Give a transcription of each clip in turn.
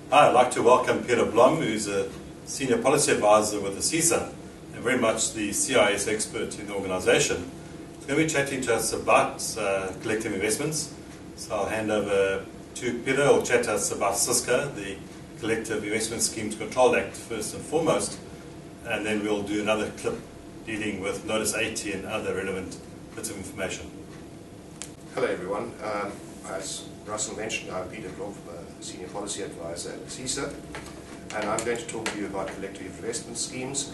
Hi, I'd like to welcome Peter Blohm, who's a Senior Policy Advisor with the CISCA and very much the CIS expert in the organisation. He's going to be chatting to us about collective investments. So I'll hand over to Peter, who will chat to us about CISCA, the Collective Investment Schemes Control Act, first and foremost, and then we'll do another clip dealing with Notice 80 and other relevant bits of information. Hello everyone. As Russell mentioned, I'm Peter Blohm, Senior Policy Advisor at CISCA, and I'm going to talk to you about collective investment schemes,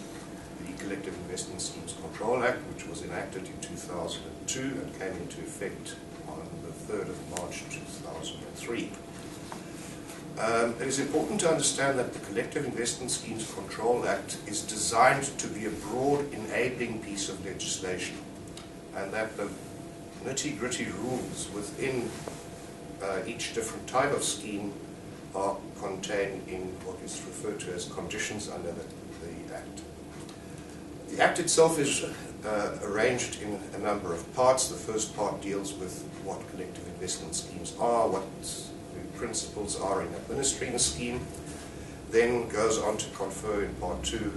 the Collective Investment Schemes Control Act, which was enacted in 2002 and came into effect on the 3rd of March 2003. It is important to understand that the Collective Investment Schemes Control Act is designed to be a broad enabling piece of legislation, and that the nitty-gritty rules within each different type of scheme are contained in what is referred to as conditions under the Act. The Act itself is arranged in a number of parts. The first part deals with what collective investment schemes are, what the principles are in administering a scheme, then goes on to confer in Part 2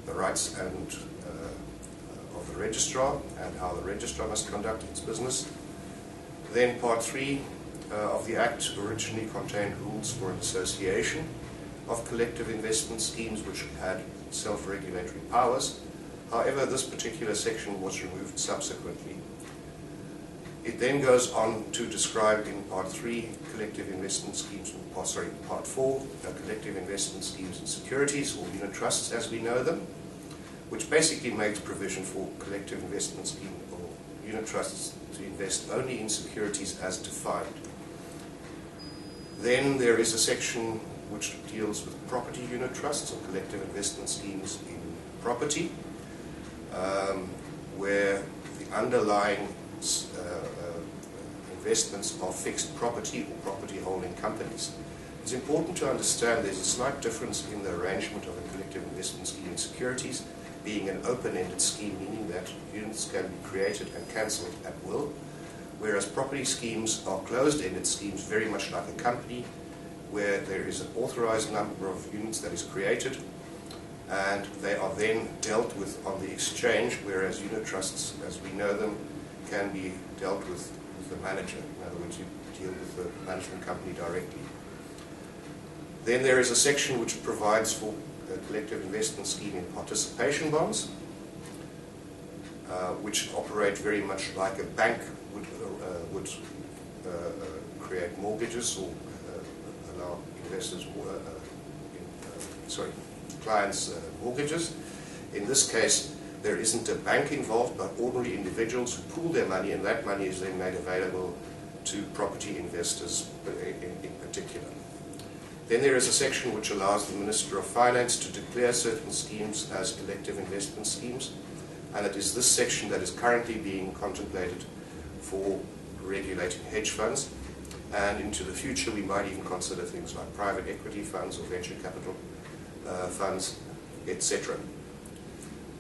the rights and of the registrar and how the registrar must conduct its business. Then Part 3 of the Act originally contained rules for an association of collective investment schemes which had self-regulatory powers. However, this particular section was removed subsequently. It then goes on to describe in Part 3 collective investment schemes, Part 4, collective investment schemes and securities, or unit trusts as we know them, which basically makes provision for collective investment scheme or unit trusts to invest only in securities as defined. Then there is a section which deals with property unit trusts or collective investment schemes in property, where the underlying investments are fixed property or property holding companies. It's important to understand there's a slight difference in the arrangement of a collective investment scheme in securities, being an open-ended scheme, meaning that units can be created and cancelled at will, whereas property schemes are closed-ended schemes, very much like a company, where there is an authorized number of units that is created, and they are then dealt with on the exchange, whereas unit trusts, as we know them, can be dealt with the manager. In other words, you deal with the management company directly. Then there is a section which provides for a collective investment scheme in participation bonds, which operate very much like a bank would create mortgages or allow investors, clients mortgages. In this case, there isn't a bank involved, but ordinary individuals who pool their money, and that money is then made available to property investors in particular. Then there is a section which allows the Minister of Finance to declare certain schemes as collective investment schemes, and it is this section that is currently being contemplated for regulating hedge funds, and into the future we might even consider things like private equity funds or venture capital funds, etc.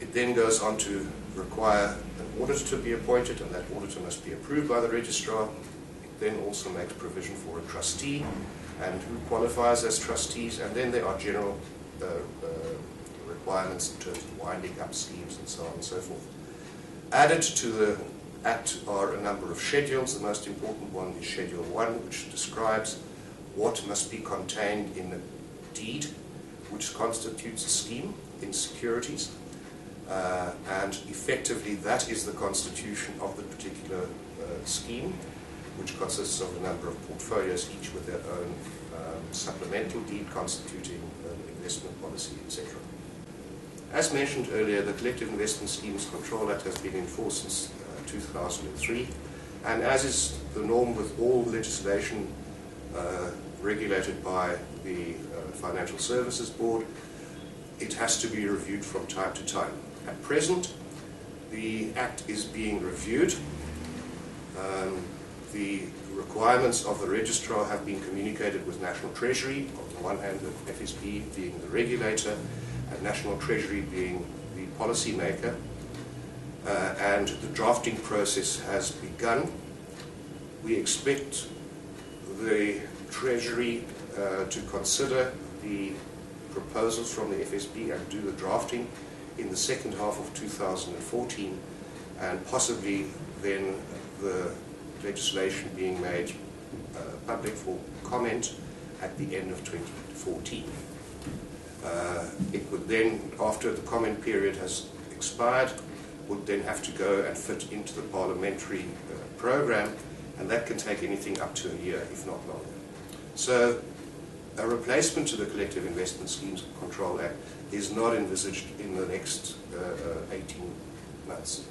It then goes on to require an auditor to be appointed, and that auditor must be approved by the registrar. It then also makes provision for a trustee and who qualifies as trustees, and then there are general requirements in terms of winding up schemes and so on and so forth. Added to the Act are a number of schedules. The most important one is Schedule 1, which describes what must be contained in a deed which constitutes a scheme in securities, and effectively that is the constitution of the particular scheme, which consists of a number of portfolios, each with their own supplemental deed constituting an investment policy, etc. As mentioned earlier, the Collective Investment Schemes Control Act has been in force since 2003, and as is the norm with all legislation regulated by the Financial Services Board, it has to be reviewed from time to time. At present, the Act is being reviewed. The requirements of the registrar have been communicated with National Treasury, on the one hand the FSB being the regulator and National Treasury being the policy maker, and the drafting process has begun. We expect the Treasury to consider the proposals from the FSB and do the drafting in the second half of 2014, and possibly then the legislation being made public for comment at the end of 2014. It would then, after the comment period has expired, would then have to go and fit into the parliamentary program, and that can take anything up to a year, if not longer. So a replacement to the Collective Investment Schemes Control Act is not envisaged in the next 18 months.